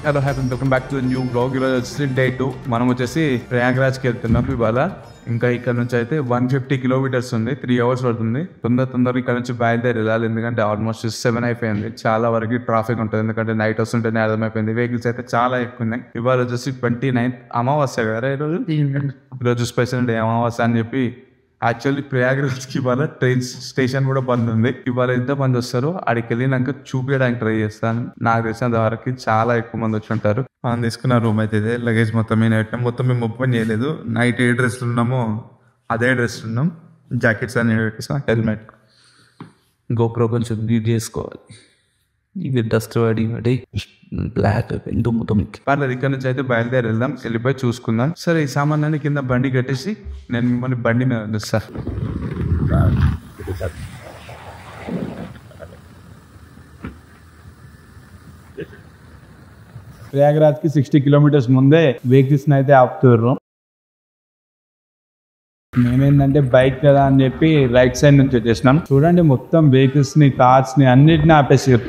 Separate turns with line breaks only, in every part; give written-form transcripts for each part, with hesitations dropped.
Hello happy welcome back to new blog. ఈరోజు వచ్చేసి day 2. మనం వచ్చేసి ప్రయాగ్రాజ్కి వెళ్తున్నాం ఇవాళ. ఇంకా ఇక్కడ నుంచి అయితే 150 కిలోమీటర్స్ ఉంది, 3 hours పడుతుంది. తొందరగా ఇక్కడ నుంచి బయలుదేరి వెళ్ళాలి, ఎందుకంటే ఆల్మోస్ట్ 7 అయిపోయింది. చాలా వరకు ట్రాఫిక్ ఉంటుంది, ఎందుకంటే నైట్ వస్తుంటేనే అర్థమైపోయింది. వెహికల్స్ అయితే చాలా ఎక్కువ ఉన్నాయి. ఇవాళ వచ్చేసి 29th అమావాస్య కదా ఈరోజు స్పెషల్ డే అమావాస్య అని చెప్పి. యాక్చువల్లీ ప్రయాగ్రాజ్కి ఇవాళ ట్రైన్ స్టేషన్ కూడా బంద్ ఉంది. ఇవాళ ఎంత మంది వస్తారో అక్కడికి వెళ్ళినాక చూపించడానికి ట్రై చేస్తాను. నాకు తెలిసినంత వరకు చాలా ఎక్కువ మంది వచ్చి ఉంటారు. మనం తీసుకున్న రూమ్ అయితే ఇదే. లగేజ్ మొత్తం మేము ఓపెన్ చేయలేదు. నైట్ ఏ డ్రెస్లు ఉన్నామో అదే డ్రెస్లు ఉన్నాం. జాకెట్స్ అన్ని పెట్టేసాం, హెల్మెట్, గోప్రో కొంచెం రీడ్ చేసుకోవాలి. ఇది డస్ట్ పడి బ్లాక్ పర్లేదు. ఇక్కడ నుంచి అయితే బయలుదేరి వెళ్దాం, వెళ్ళిపోయి చూసుకుందాం. సరే, ఈ సామాన్యాన్ని కింద బండి కట్టేసి నేను మిమ్మల్ని బండి మీద వస్తా. ప్రయాగ్రాజ్కి 60 కిలోమీటర్స్ ముందే వెహికల్స్ అయితే ఆపుతారు. మేమేంటంటే బైక్ కదా అని చెప్పి రైట్ సైడ్ నుంచి వచ్చేసినాం. చూడండి, మొత్తం వెహికల్స్ ని, కార్స్ ని అన్నిటిని ఆపేసారు.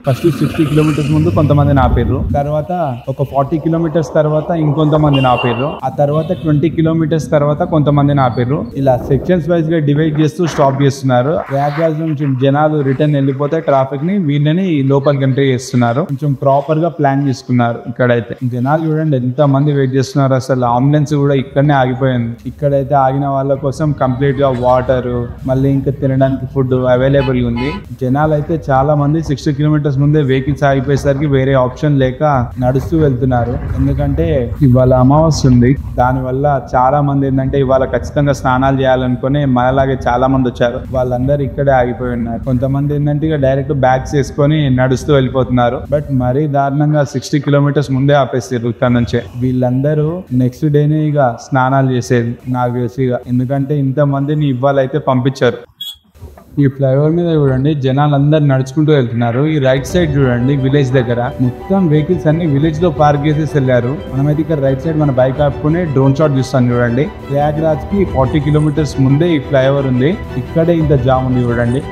ఫస్ట్ 60 కిలోమీటర్స్ ముందు కొంతమందిని ఆపారు, తర్వాత ఒక 40 కిలోమీటర్స్ తర్వాత ఇంకొంతమందిని ఆపారు, ఆ తర్వాత 20 కిలోమీటర్స్ తర్వాత కొంతమందిని ఆపారు. ఇలా సెక్షన్స్ వైజ్ గా డివైడ్ చేస్తూ స్టాప్ చేస్తున్నారు. ప్రయాగ్రాజ్ నుంచి జనాలు రిటర్న్ వెళ్ళిపోతే ట్రాఫిక్ ని వీళ్ళని లోపలికి ఎంట్రీ చేస్తున్నారు. కొంచెం ప్రాపర్ గా ప్లాన్ చేసుకున్నారు. ఇక్కడైతే జనాలు చూడండి ఎంత మంది వెయిట్ చేస్తున్నారు. అసలు అంబులెన్స్ కూడా ఇక్కడనే ఆగిపోయింది. ఇక్కడైతే ఆగిన వాళ్ళ కోసం కంప్లీట్ గా వాటర్, మళ్ళీ ఇంకా తినడానికి ఫుడ్ అవైలబుల్ ఉంది. జనాలు అయితే చాలా మంది 60 కిలోమీటర్స్ ముందే వెహికల్స్ ఆగిపోయేసరికి వేరే ఆప్షన్ లేక నడుస్తూ వెళ్తున్నారు. ఎందుకంటే ఇవాళ అమావాస్య ఉంది. దానివల్ల చాలా మంది ఏంటంటే ఇవాళ ఖచ్చితంగా స్నానాలు చేయాలనుకుని మనలాగే చాలా మంది వచ్చారు. వాళ్ళందరూ ఇక్కడే ఆగిపోయి ఉన్నారు. కొంతమంది ఏంటంటే ఇక డైరెక్ట్ బ్యాగ్స్ వేసుకొని నడుస్తూ వెళ్ళిపోతున్నారు. బట్ మరీ దారుణంగా 60 కిలోమీటర్స్ ముందే ఆపేస్తారు ఇక్కడ నుంచే. వీళ్ళందరూ నెక్స్ట్ డేనే ఇక స్నానాలు చేసేది నాకు తెలిసి. ఎందుకంటే ఇంత మందిని ఇవాళ అయితే పంపించారు. ఈ ఫ్లైఓవర్ మీద చూడండి జనాలు అందరు నడుచుకుంటూ వెళ్తున్నారు. ఈ రైట్ సైడ్ చూడండి విలేజ్ దగ్గర మొత్తం వెహికల్స్ అన్ని విలేజ్ లో పార్క్ చేసేసి వెళ్ళారు. మనమైతే ఇక్కడ రైట్ సైడ్ మన బైక్ ఆపుకుని డ్రోన్ షాట్ చూస్తాను చూడండి. ప్రయాగ్రాజ్ కి 40 కిలోమీటర్స్ ముందే ఈ ఫ్లైఓవర్ ఉంది. ఇక్కడే ఇంత జామ్ ఉంది చూడండి.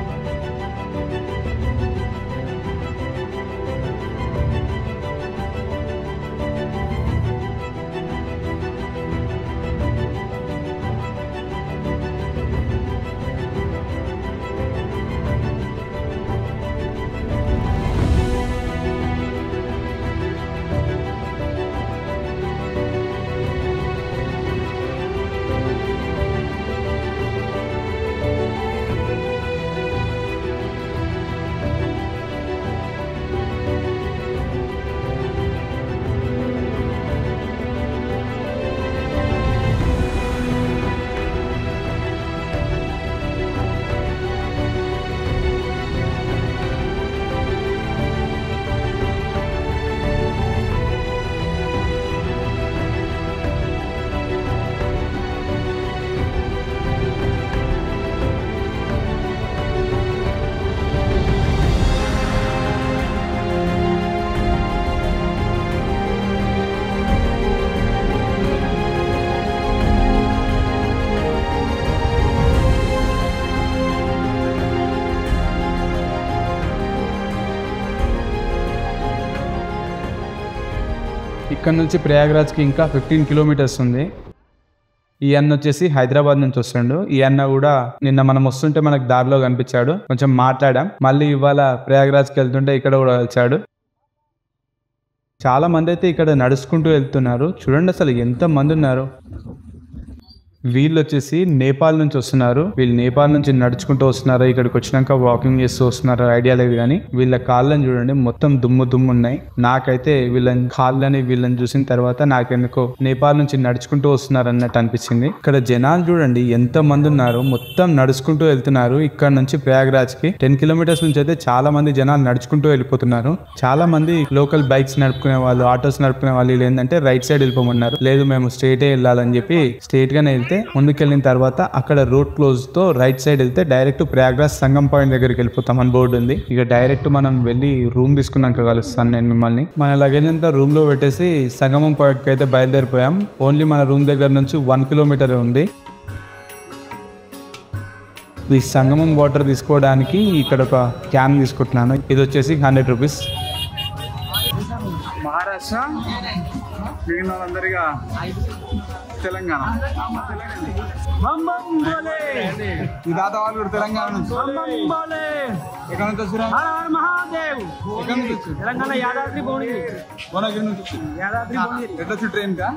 ఇక్కడ నుంచి ప్రయాగ్రాజ్కి ఇంకా 15 కిలోమీటర్స్ ఉంది. ఈ అన్న వచ్చేసి హైదరాబాద్ నుంచి వస్తుండు. ఈ అన్న కూడా నిన్న మనం వస్తుంటే మనకు దారిలో కనిపించాడు. కొంచెం మాట్లాడాం. మళ్ళీ ఇవాళ ప్రయాగ్రాజ్కి వెళ్తుంటే ఇక్కడ కూడా వచ్చాడు. చాలా మంది అయితే ఇక్కడ నడుచుకుంటూ వెళ్తున్నారు. చూడండి అసలు ఎంత మంది ఉన్నారు. వీళ్ళు వచ్చేసి నేపాల్ నుంచి వస్తున్నారు. వీళ్ళు నేపాల్ నుంచి నడుచుకుంటూ వస్తున్నారు. ఇక్కడికి వచ్చినాక వాకింగ్ చేస్తూ వస్తున్నారు, ఐడియా లేదు కానీ వీళ్ళ కాళ్ళని చూడండి మొత్తం దుమ్ము ఉన్నాయి. నాకైతే వీళ్ళని చూసిన తర్వాత నాకెందుకో నేపాల్ నుంచి నడుచుకుంటూ వస్తున్నారు అన్నట్టు అనిపించింది. ఇక్కడ జనాలు చూడండి ఎంత మంది ఉన్నారు. మొత్తం నడుచుకుంటూ వెళ్తున్నారు. ఇక్కడ నుంచి ప్రయాగ్రాజ్ కి 10 కిలోమీటర్స్ నుంచి అయితే చాలా మంది జనాలు నడుచుకుంటూ వెళ్ళిపోతున్నారు. చాలా మంది లోకల్ బైక్స్ నడుపుకునే వాళ్ళు, ఆటోస్ నడుపుకునే వాళ్ళు వీళ్ళు ఏంటంటే రైట్ సైడ్ వెళ్ళిపోమన్నారు. లేదు మేము స్ట్రైట్ వెళ్ళాలని చెప్పి స్ట్రైట్ గానే వెళ్తే ముందుకెళ్ళిన తర్వాత అక్కడ రోడ్ క్లోజ్ తో రైట్ సైడ్ వెళ్తే డైరెక్ట్ ప్రయాగ్రాజ్ సంగం పాయింట్ దగ్గరికి వెళ్ళిపోతాం అని బోర్డు ఉంది. ఇక డైరెక్ట్ మనం వెళ్ళి రూమ్ తీసుకున్నాక కలుస్తాను నేను మిమ్మల్ని. మన లగేజ్ అంతా రూమ్ లో పెట్టేసి సంగమం పాయింట్ కి అయితే బయలుదేరిపోయాం. ఓన్లీ మన రూమ్ దగ్గర నుంచి 1 కిలోమీటర్ ఉంది. ఈ సంగమం వాటర్ తీసుకోవడానికి ఇక్కడ ఒక క్యాన్ తీసుకుంటున్నాను. ఇది వచ్చేసి 100 రూపీస్. మహారాష్ట్ర, మిగిలిన వాళ్ళందరిగా తెలంగాణ. ఈ తాత వాళ్ళు కూడా తెలంగాణ నుంచి. ఎక్కడ నుంచి వచ్చారు?
తెలంగాణ యాదాద్రి
భువనగిరి నుంచి వచ్చారు. ఎట్లా వచ్చి ట్రైన్ కా?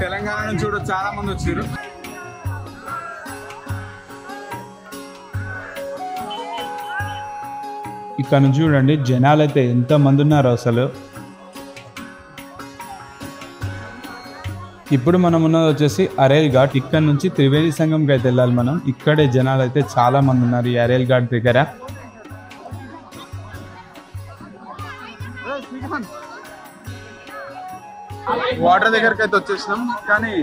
తెలంగాణ నుంచి కూడా చాలా మంది వచ్చారు. ఇక్కడ నుంచి చూడండి జనాలు అయితే ఎంత మంది ఉన్నారు అసలు. ఇప్పుడు మనం ఉన్నది వచ్చేసి అరేల్ ఘాట్. ఇక్కడ నుంచి త్రివేణి సంగంకి అయితే వెళ్ళాలి మనం. ఇక్కడే జనాలు అయితే చాలా మంది ఉన్నారు ఈ అరేల్ ఘాట్ దగ్గర. వాటర్ దగ్గరికి అయితే వచ్చేసినాం, కానీ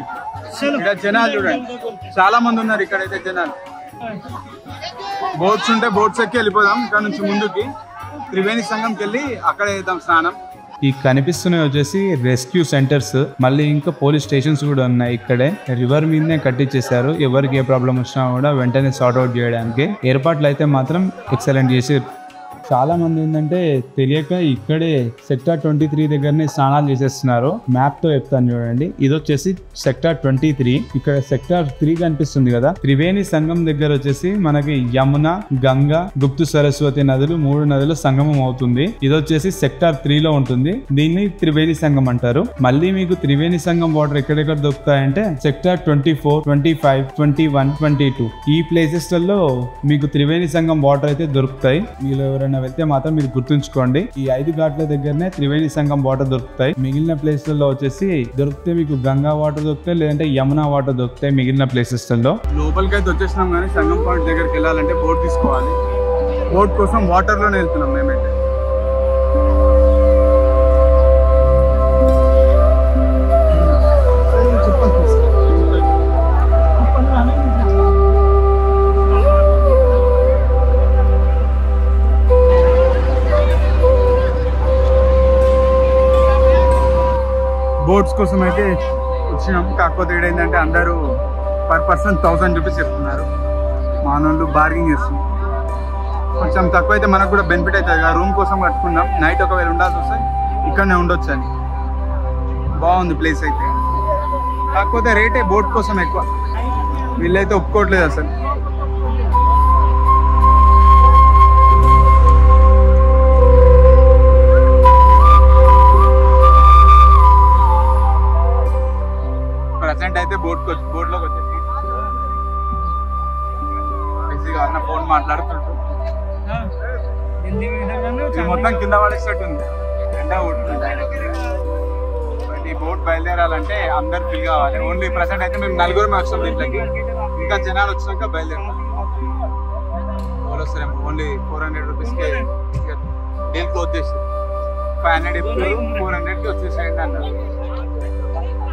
ఇక్కడ జనాలు చూడండి చాలా మంది ఉన్నారు. ఇక్కడైతే జనాలు బోట్స్ ఉంటే బోట్స్ ఎక్కి వెళ్ళిపోదాం. ఇక్కడ నుంచి ముందుకి త్రివేణి సంగంకి వెళ్ళి అక్కడ వేద్దాం స్నానం. ఈ కనిపిస్తున్నవి వచ్చేసి రెస్క్యూ సెంటర్స్, మళ్ళీ ఇంకా పోలీస్ స్టేషన్స్ కూడా ఉన్నాయి. ఇక్కడే రివర్ మీదనే కట్టించేశారు. ఎవరికి ఏ ప్రాబ్లం వచ్చినా కూడా వెంటనే సార్ట్ అవుట్ చేయడానికి ఏర్పాట్లు అయితే మాత్రం ఎక్సలెంట్ చేసి. చాలా మంది ఏంటంటే తెలియక ఇక్కడే సెక్టార్ 23 దగ్గరనే స్నానాలు చేసేస్తున్నారు. మ్యాప్ తో చెప్తాను చూడండి. ఇది వచ్చేసి సెక్టార్ 23. ఇక్కడ సెక్టార్ 3 కనిపిస్తుంది కదా. త్రివేణి సంగం దగ్గర వచ్చేసి మనకి యమున, గంగా, గుప్తు సరస్వతి నదులు 3 నదులు సంగమం అవుతుంది. ఇది వచ్చేసి సెక్టార్ 3 లో ఉంటుంది. దీన్ని త్రివేణి సంగం అంటారు. మళ్ళీ మీకు త్రివేణి సంగం వాటర్ ఎక్కడెక్కడ దొరుకుతాయంటే సెక్టార్ 24, 25, 21, 22 ఈ ప్లేసెస్ లలో మీకు త్రివేణి సంగం వాటర్ అయితే దొరుకుతాయి. వీళ్ళు ఎవరైనా వెళ్తే మాత్రం మీరు గుర్తుంచుకోండి, ఈ 5 ఘాట్ల దగ్గరనే త్రివేణి సంగం వాటర్ దొరుకుతాయి. మిగిలిన ప్లేస్లలో వచ్చేసి దొరికితే మీకు గంగా వాటర్ దొరుకుతాయి, లేదంటే యమునా వాటర్ దొరుకుతాయి మిగిలిన ప్లేసెస్ లో. లోపలికి అయితే వచ్చేసినాం, కానీ సంగం పాయింట్ దగ్గరికి వెళ్ళాలంటే బోట్ తీసుకోవాలి. బోట్ కోసం వాటర్ లోనే వెళ్తున్నాం మేమైతే. బోట్స్ కోసం అయితే వచ్చినాం. కాకపోతే ఏంటంటే అందరూ పర్ పర్సన్ 1000 రూపీస్ చెప్తున్నారు. మానవులు బార్గింగ్ చేస్తున్నాం. కొంచెం తక్కువ అయితే మనకు కూడా బెనిఫిట్ అవుతుంది కదా. రూమ్ కోసం కట్టుకున్నాం. నైట్ ఒకవేళ ఉండాల్సి వస్తే ఇక్కడనే ఉండొచ్చు అని. బాగుంది ప్లేస్ అయితే. కాకపోతే రేటే బోట్ కోసం ఎక్కువ. వీళ్ళైతే ఒప్పుకోవట్లేదు అసలు. ప్రజెంట్ అయితే బోట్లోకి వచ్చేసి బిజీగా అన్న ఫోన్ మాట్లాడుతుంటూ మొత్తం కింద పడేసినట్టుంది. ఎండ ఈ బోట్ బయలుదేరాలంటే అందరు ఫిల్ కావాలి. ఓన్లీ ప్రజెంట్ అయితే మేము 4 వచ్చాం దీంట్లోకి. ఇంకా జనాలు వచ్చినాక బయలుదేరాం. వాళ్ళు వస్తారేమో. ఓన్లీ 400 రూపీస్కి డీల్ క్లోజ్ చేసి 500 చెప్తారు, 400కి వచ్చేసేయండి అన్నారు.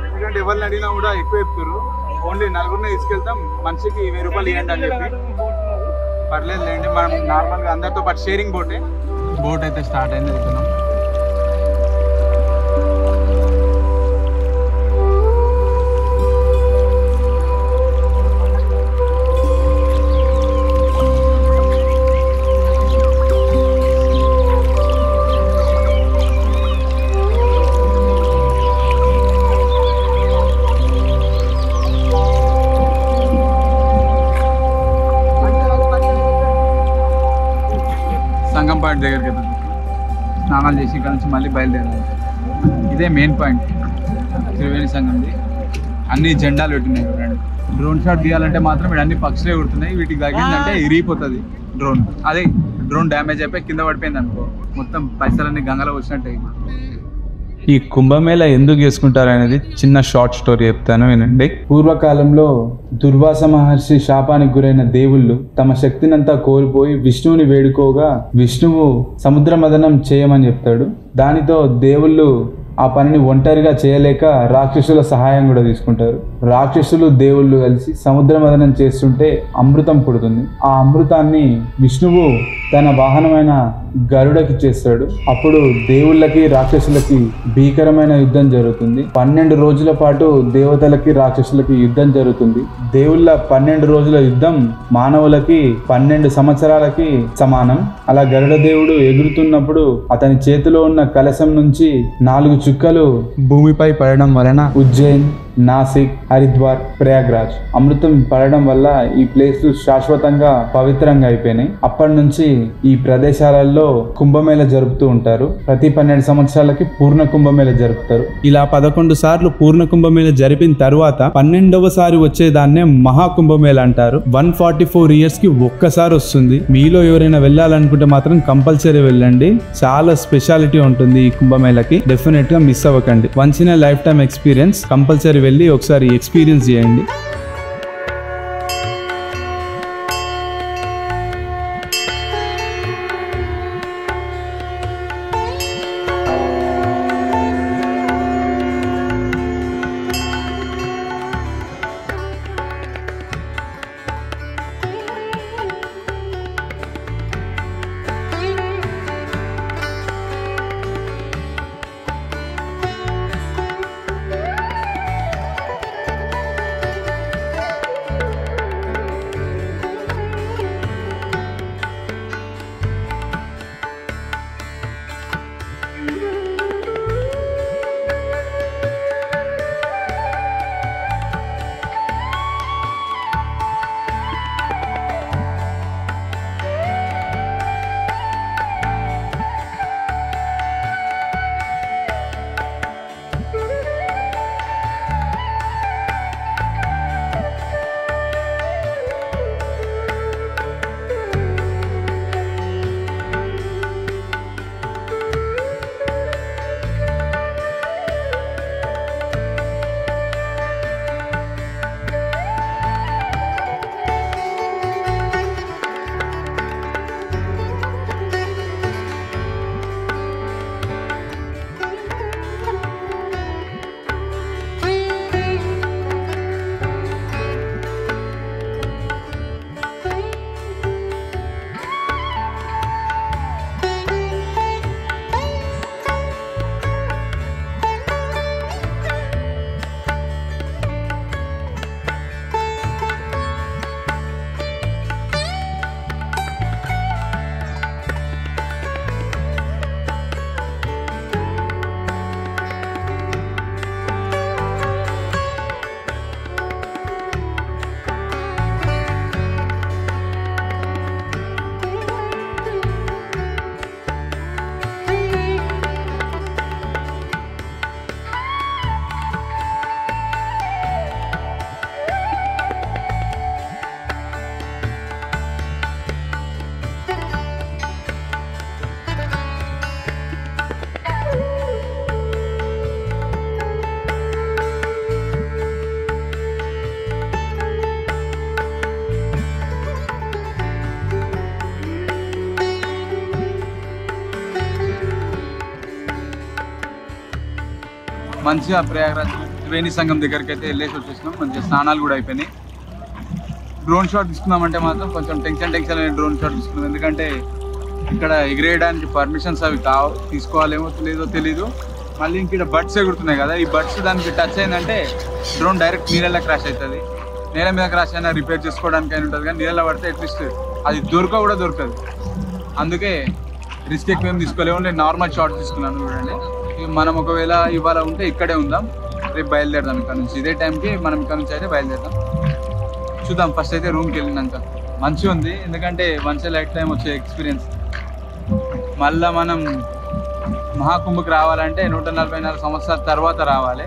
ఎందుకంటే ఎవరిని అడిగినా కూడా ఎక్కువ చెప్తారు. ఓన్లీ 4 తీసుకెళ్తాం, మనిషికి 1000 రూపాయలు ఇవ్వండి అని చెప్పి. పర్లేదు లేండి, మనం నార్మల్గా అందరితో పాటు షేరింగ్ బోటే. బోట్ అయితే స్టార్ట్ అయింది, వెళ్తున్నాం. సంగం పాయింట్ దగ్గరికి వెళ్తుంది. స్నానాలు చేసి ఇక్కడ నుంచి మళ్ళీ బయలుదేరాలి. ఇదే మెయిన్ పాయింట్ త్రివేణి సంగంది. అన్ని జెండాలు పెట్టినాయి చూడండి. డ్రోన్ షాట్ తీయాలంటే మాత్రం ఇక్కడ అన్ని పక్షులే ఉడుతున్నాయి. వీటికి తగ్గిందంటే ఇరిగిపోతుంది డ్రోన్. అదే డ్రోన్ డ్యామేజ్ అయిపోయి కింద పడిపోయింది అనుకో, మొత్తం పైసలన్నీ గంగలో వచ్చినట్టు. ఈ కుంభమేళ ఎందుకు చేసుకుంటారు అనేది చిన్న షార్ట్ స్టోరీ చెప్తాను వినండి. పూర్వకాలంలో దుర్వాస మహర్షి శాపానికి గురైన దేవుళ్ళు తమ శక్తినంతా కోల్పోయి విష్ణువుని వేడుకోగా విష్ణువు సముద్ర మదనం చేయమని చెప్తాడు. దానితో దేవుళ్ళు ఆ పనిని ఒంటరిగా చేయలేక రాక్షసుల సహాయం కూడా తీసుకుంటారు. రాక్షసులు దేవుళ్ళు కలిసి సముద్ర మదనం చేస్తుంటే అమృతం పుడుతుంది. ఆ అమృతాన్ని విష్ణువు తన వాహనమైన గరుడకి చేస్తాడు. అప్పుడు దేవుళ్ళకి రాక్షసులకి భీకరమైన యుద్ధం జరుగుతుంది. 12 రోజుల పాటు దేవతలకి రాక్షసులకి యుద్ధం జరుగుతుంది. దేవుళ్ళ 12 రోజుల యుద్ధం మానవులకి 12 సంవత్సరాలకి సమానం. అలా గరుడ దేవుడు ఎగురుతున్నప్పుడు అతని చేతిలో ఉన్న కలశం నుంచి 4 చుక్కలు భూమిపై పడడం వలన ఉజ్జయిన్, నాసిక్, హరిద్వార్, ప్రయాగ్రాజ్ అమృతం పడడం వల్ల ఈ ప్లేస్ శాశ్వతంగా పవిత్రంగా అయిపోయినాయి. అప్పటి నుంచి ఈ ప్రదేశాలలో కుంభమేళ జరుపుతూ ఉంటారు. ప్రతి 12 సంవత్సరాలకి పూర్ణ కుంభమేళ జరుపుతారు. ఇలా 11 సార్లు పూర్ణ కుంభమేళ జరిపిన తర్వాత 12వ సారి వచ్చేదాన్నే మహాకుంభమేళ అంటారు. 144 ఇయర్స్ కి ఒక్కసారి వస్తుంది. మీలో ఎవరైనా వెళ్ళాలనుకుంటే మాత్రం కంపల్సరీ వెళ్ళండి. చాలా స్పెషాలిటీ ఉంటుంది ఈ కుంభమేళకి. డెఫినెట్ గా మిస్ అవ్వకండి. Once in life time experience. Compulsory వెళ్ళి ఒకసారి ఎక్స్పీరియన్స్ చేయండి.
మంచిగా ప్రయాగరాజ్ త్రివేణి సంఘం దగ్గరికి అయితే వెళ్ళేసి వచ్చేసినాం. మంచిగా స్నానాలు కూడా అయిపోయినాయి. డ్రోన్ షాట్ తీసుకున్నామంటే మాత్రం కొంచెం టెన్షన్ అయిన డ్రోన్ షాట్ తీసుకున్నాం. ఎందుకంటే ఇక్కడ ఎగిరేయడానికి పర్మిషన్స్ అవి తీసుకోవాలేమో లేదో తెలీదు. మళ్ళీ ఇంక బర్డ్స్ ఎగురుతున్నాయి కదా, ఈ బర్డ్స్ దానికి టచ్ అయిందంటే డ్రోన్ డైరెక్ట్ నీళ్ళలో క్రాష్ అవుతుంది. నేల మీద క్రాష్ అయినా రిపేర్ చేసుకోవడానికి అయినా ఉంటుంది, కానీ నీళ్ళలో పడితే అట్లీస్ట్ అది దొరకదు. అందుకే రిస్క్ ఎక్కువ ఏం తీసుకోలేము. నేను నార్మల్ షాట్ తీసుకున్నాను. చూడండి, మనం ఒకవేళ ఇవాళ ఉంటే ఇక్కడే ఉందాం, రేపు బయలుదేరదాం ఇక్కడ నుంచి. ఇదే టైంకి మనం ఇక్కడ నుంచి అయితే బయలుదేరదాం. చూద్దాం. ఫస్ట్ అయితే రూమ్కి వెళ్ళినాక మంచిగా ఉంది, ఎందుకంటే మంచి లైఫ్ టైం వచ్చే ఎక్స్పీరియన్స్. మళ్ళీ మనం మహాకుంభకి రావాలంటే 144 సంవత్సరాల తర్వాత రావాలి.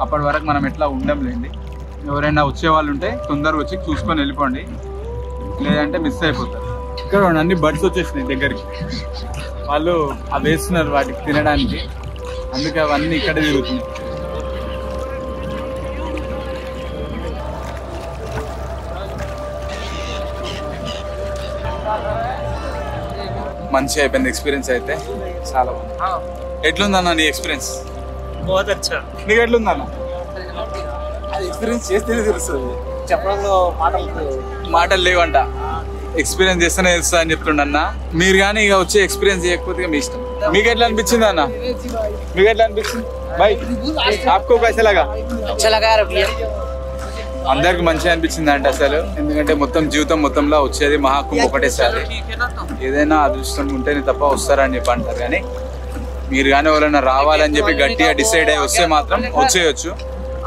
అప్పటి వరకు మనం ఎట్లా ఉండంలేండి. ఎవరైనా వచ్చేవాళ్ళు ఉంటే తొందరగా వచ్చి చూసుకొని వెళ్ళిపోండి, లేదంటే మిస్ అయిపోతారు. ఇక్కడ అన్ని బర్డ్స్ వచ్చేసినాయి దగ్గరికి, వాళ్ళు అవి వేస్తున్నారు వాటికి తినడానికి, అందుకే అవన్నీ ఇక్కడే తిరుగుతున్నాయి. మంచిగా అయిపోయింది ఎక్స్పీరియన్స్ అయితే, చాలా బాగుంది. ఎట్లుందన్న నీ ఎక్స్పీరియన్స్? నీకు ఎట్లుందన్న?
ఎక్స్పీరియన్స్ చేస్తేనే తెలుస్తుంది, చెప్పడంలో
మాటలు లేవంట. ఎక్స్పీరియన్స్ చేస్తేనే తెలుస్తా అని చెప్తుండ అన్న. మీరు కానీ ఇక వచ్చి ఎక్స్పీరియన్స్ చేయకపోతే మీ ఇష్టం. మీకు ఎట్లా అనిపించింది అన్న? మీకు ఎట్లా అనిపించింది బాయ్? ఆప్కో కైసా లగా? అందరికి మంచిగా అనిపించింది అంట అసలు. ఎందుకంటే మొత్తం జీవితం మొత్తంలో వచ్చేది మహాకుంభ ఒకటేసారి. ఏదైనా అదృష్టం ఉంటేనే తప్ప వస్తారని చెప్పి అంటారు. కానీ మీరు కానీ ఎవరైనా రావాలని చెప్పి గట్టిగా డిసైడ్ అయ్యి వస్తే మాత్రం వచ్చేయచ్చు.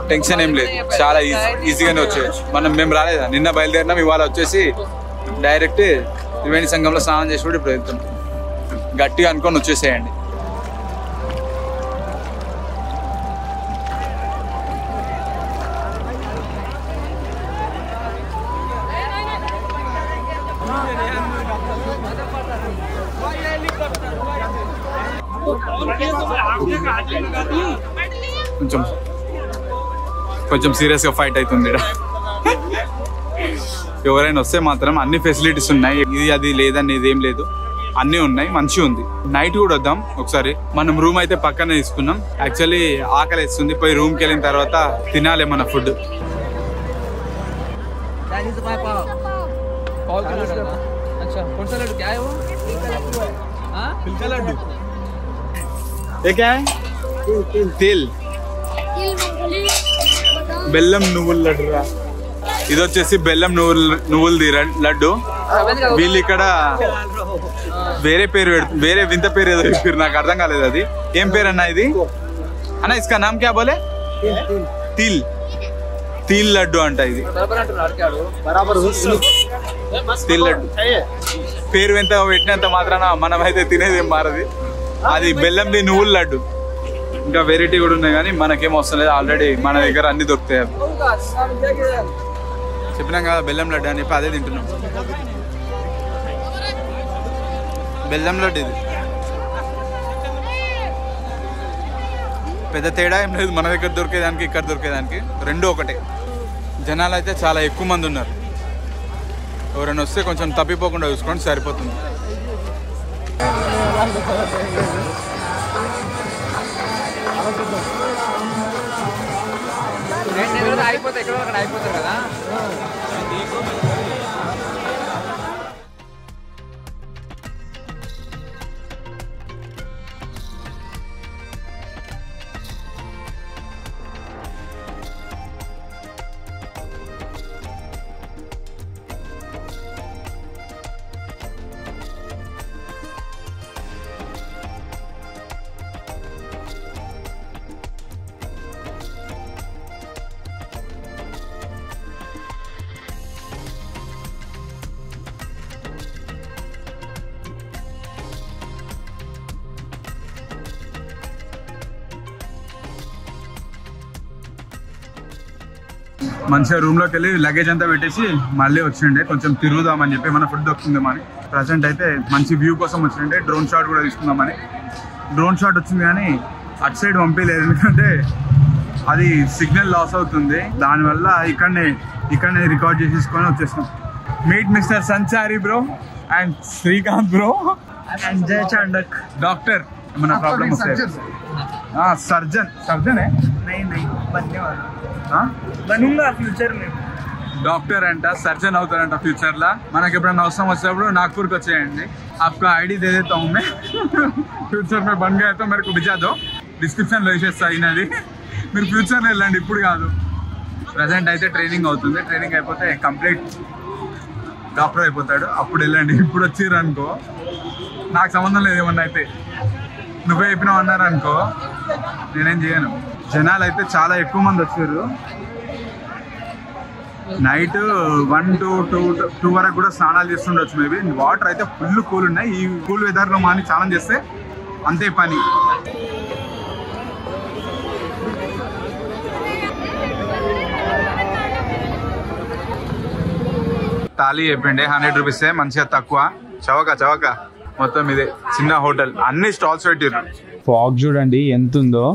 టెన్షన్ ఏం లేదు, చాలా ఈజీగానే వచ్చేయచ్చు. మేము రాలేదా, నిన్న బయలుదేరినాం, ఇవాళ వచ్చేసి డైరెక్ట్ త్రివేణి సంఘంలో స్నానం చేసి కూడా ఇప్పుడు వెళ్తున్నాం. గట్టిగా అనుకొని వచ్చేసేయండి. కొంచెం సీరియస్గా ఫైట్ అవుతుంది. ఎవరైనా వస్తే మాత్రం అన్ని ఫెసిలిటీస్ ఉన్నాయి, ఇది అది లేదని ఇదేం లేదు, అన్నీ ఉన్నాయి, మంచిగా ఉంది. నైట్ కూడా వద్దాం ఒకసారి. మనం రూమ్ అయితే పక్కనే తీసుకున్నాం. యాక్చువల్లీ ఆకలి వేస్తుంది, పోయి రూమ్కి వెళ్ళిన తర్వాత తినాలి మన ఫుడ్. బెల్లం నువ్వుల లడ్డు రా. ఇది వచ్చేసి బెల్లం నువ్వులది లడ్డు. వీళ్ళు ఇక్కడ వేరే పేరు వేరే వింత పేరు ఏదో పేరు, నాకు అర్థం కాలేదు. అది ఏం పేరు అన్న ఇది? అన్న ఇస్కా నామ్ క్యా బోలే? తిల్ తిల్ లడ్డు అంట ఇది. తిల్ లడ్డు పేరు ఎంత పెట్టినంత మాత్రాన మనమైతే తినేది ఏం మారది. అది బెల్లంది నువ్వుల లడ్డు. ఇంకా వెరైటీ కూడా ఉన్నాయి కానీ మనకేం అవసరం లేదు, ఆల్రెడీ మన దగ్గర అన్ని దొరుకుతాయి. చెప్పినాం కదా బెల్లం లడ్డు అని చెప్పి అదే తింటున్నాం. బెల్లం లడ్డు ఇది పెద్ద తేడా ఏం లేదు, మన దగ్గర దొరికేదానికి ఇక్కడ దొరికేదానికి రెండు ఒకటే. జనాలు అయితే చాలా ఎక్కువ మంది ఉన్నారు. ఎవరైనా వస్తే కొంచెం తప్పిపోకుండా చూసుకోండి, సరిపోతుంది. అయిపోతారు కదా. మంచిగా రూమ్లోకి వెళ్ళి లగేజ్ అంతా పెట్టేసి మళ్ళీ వచ్చిండే కొంచెం తిరుగుదామని చెప్పి, మన ఫుడ్ దొరుకుతుందేమని. ప్రజెంట్ అయితే మంచి వ్యూ కోసం వచ్చిండే. డ్రోన్ షాట్ కూడా తీసుకుందామని. డ్రోన్ షాట్ వచ్చింది కానీ అటు సైడ్ పంపించలేదు, ఎందుకంటే అది సిగ్నల్ లాస్ అవుతుంది. దానివల్ల ఇక్కడనే రికార్డ్ చేసేసుకొని వచ్చేసినాం. Meet mister Sanchari bro and Srikanth bro and Jaya Chandak. Doctor ఏమన్నా ప్రాబ్లమ్ వస్తే सर्जन है? नहीं बनने वाला, बनूंगा फ्यूचर में. డాక్టర్ అంట, సర్జన్ అవుతారంట ఫ్యూచర్ లా. మనకి ఎప్పుడైనా అవసరం వచ్చినప్పుడు నాగపూర్ को వచ్చేయండి. आपका आईडी दे देता हूँ मैं. ఫ్యూచర్ में बन गया तो मेरे को भिजा दो. డిస్క్రిప్షన్ లో వేసేస్తా అయినది. మీరు ఫ్యూచర్లో వెళ్ళండి, ఇప్పుడు కాదు. ప్రజెంట్ అయితే ట్రైనింగ్ అవుతుంది. ట్రైనింగ్ అయిపోతే కంప్లీట్ డాక్టర్ అయిపోతాడు, అప్పుడు వెళ్ళండి. ఇప్పుడు వచ్చిర్రు అనుకో, నాకు సంబంధం లేదు. ఏమన్నా అయితే నువ్వే చెప్పినావు అన్నారు అనుకో, నేనేం చేయను. జనాలు అయితే చాలా ఎక్కువ మంది వచ్చారు. నైట్ 1 to 2 వరకు కూడా స్నానాలు చేస్తుండొచ్చు మేబీ. వాటర్ అయితే ఫుల్ కూల్ ఉన్నాయి. ఈ కూల్ వెదర్లో మాని స్నానం చేస్తే అంతే పని. తాళీ చెప్పిండే 100 రూపీసే, మంచిగా తక్కువ. చవక మొత్తం ఇదే చిన్న హోటల్, అన్ని స్టాల్స్ పెట్టిర్రు. ఫాగ్ చూడండి ఎంత ఉందో.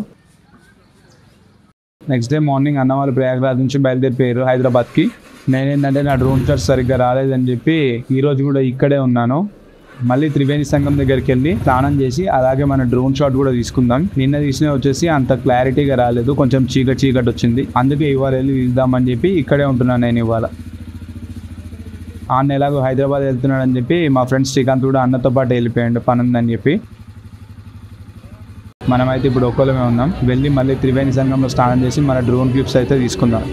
నెక్స్ట్ డే మార్నింగ్ అన్న వాళ్ళు ప్రయాగరాజ్ నుంచి బయలుదేరిపోయారు హైదరాబాద్కి. నేనేంటంటే నా డ్రోన్ షాట్ సరిగ్గా రాలేదని చెప్పి ఈరోజు కూడా ఇక్కడే ఉన్నాను.
మళ్ళీ త్రివేణి సంగం దగ్గరికి వెళ్ళి స్నానం చేసి అలాగే మన డ్రోన్ షాట్ కూడా తీసుకుందాం. నిన్న తీసిన వచ్చేసి అంత క్లారిటీగా రాలేదు, కొంచెం చీకటి వచ్చింది. అందుకే ఇవాళ వెళ్ళి తీద్దామని చెప్పి ఇక్కడే ఉంటున్నాను నేను ఇవాళ. అన్న ఎలాగో హైదరాబాద్ వెళ్తున్నాడని చెప్పి మా ఫ్రెండ్ శ్రీకాంత్ కూడా అన్నతో పాటు వెళ్ళిపోయాడు పని ఉందని చెప్పి. మనమైతే ఇప్పుడు ఒక్కలమే ఉన్నాం. వెళ్ళి మళ్ళీ త్రివేణి సంగంలో స్నానం చేసి మన డ్రోన్ క్లిప్స్ అయితే తీసుకుందాం.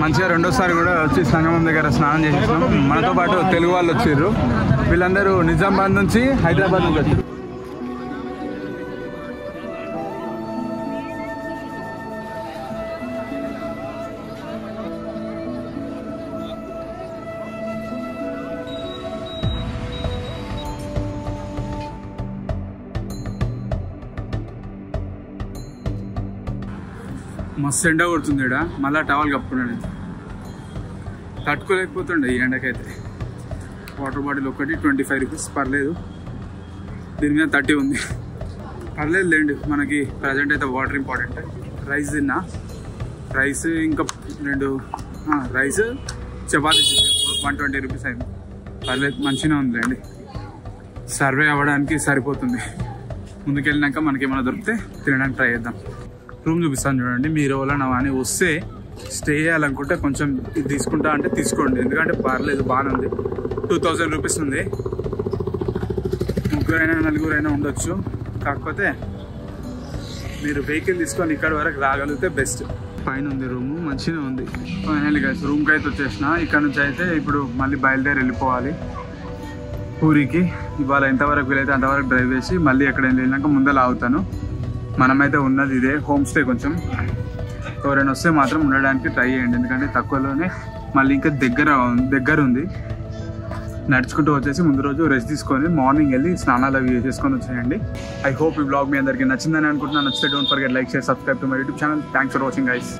మంచిగా రెండోసారి కూడా వచ్చి సంగమం దగ్గర స్నానం చేసేసినాం. మనతో పాటు తెలుగు వాళ్ళు వచ్చారు. వీళ్ళందరూ నిజామాబాద్ నుంచి హైదరాబాద్ నుంచి వచ్చారు. మస్తు ఎండ కొడుతుంది ఇక్కడ. మళ్ళీ టవల్ కప్పుకున్నాను. తట్టుకోలేకపోతుండే ఈ ఎండకైతే. వాటర్ బాటిల్ ఒకటి 25 రూపీస్, పర్లేదు. దీని మీద 30 ఉంది, పర్లేదు లేండి. మనకి ప్రజెంట్ అయితే వాటర్ ఇంపార్టెంట్. రైస్ తిన్నా, రైస్ ఇంకా 2 రైస్ చపాతీ 120 రూపీస్ అయింది. పర్లేదు, మంచిగా ఉందిలేండి. సర్వే అవ్వడానికి సరిపోతుంది. ముందుకెళ్ళినాక మనకి ఏమైనా దొరికితే తినడానికి ట్రై చేద్దాం. రూమ్ చూపిస్తాను చూడండి. మీరు ఎవరైనా అని వస్తే స్టే చేయాలనుకుంటే కొంచెం ఇది తీసుకుంటా అంటే తీసుకోండి, ఎందుకంటే పర్లేదు, బాగానే ఉంది. 2000 రూపీస్ ఉంది. ముగ్గురైనా నలుగురైనా ఉండొచ్చు. కాకపోతే మీరు వెహికల్ తీసుకొని ఇక్కడ వరకు రాగలిగితే బెస్ట్. పైన ఉంది రూము, మంచిగా ఉంది. ఫైనల్లీ గైస్ రూమ్కి అయితే వచ్చేసిన. ఇక్కడ నుంచి అయితే ఇప్పుడు మళ్ళీ బయలుదేరి వెళ్ళిపోవాలి పూరికి. ఇవాళ ఎంతవరకు వీలైతే అంతవరకు డ్రైవ్ చేసి మళ్ళీ ఎక్కడ వెళ్ళినాక ముందర ఆగుతాను. మనమైతే ఉన్నది ఇదే హోమ్ స్టే. కొంచెం ఎవరైనా వస్తే మాత్రం ఉండడానికి ట్రై చేయండి, ఎందుకంటే తక్కువలోనే మళ్ళీ ఇంకా దగ్గర ఉంది. నడుచుకుంటూ వచ్చేసి ముందు రోజు రెస్ట్ తీసుకొని మార్నింగ్ వెళ్ళి స్నానాలు అవి చేసుకొని వచ్చేయండి. ఐ హోప్ ఈ బ్లాగ్ మీ అందరికీ నచ్చిందని అనుకుంటున్నాను. నచ్చితే don't forget like, share, subscribe to my YouTube channel. Thanks for watching guys.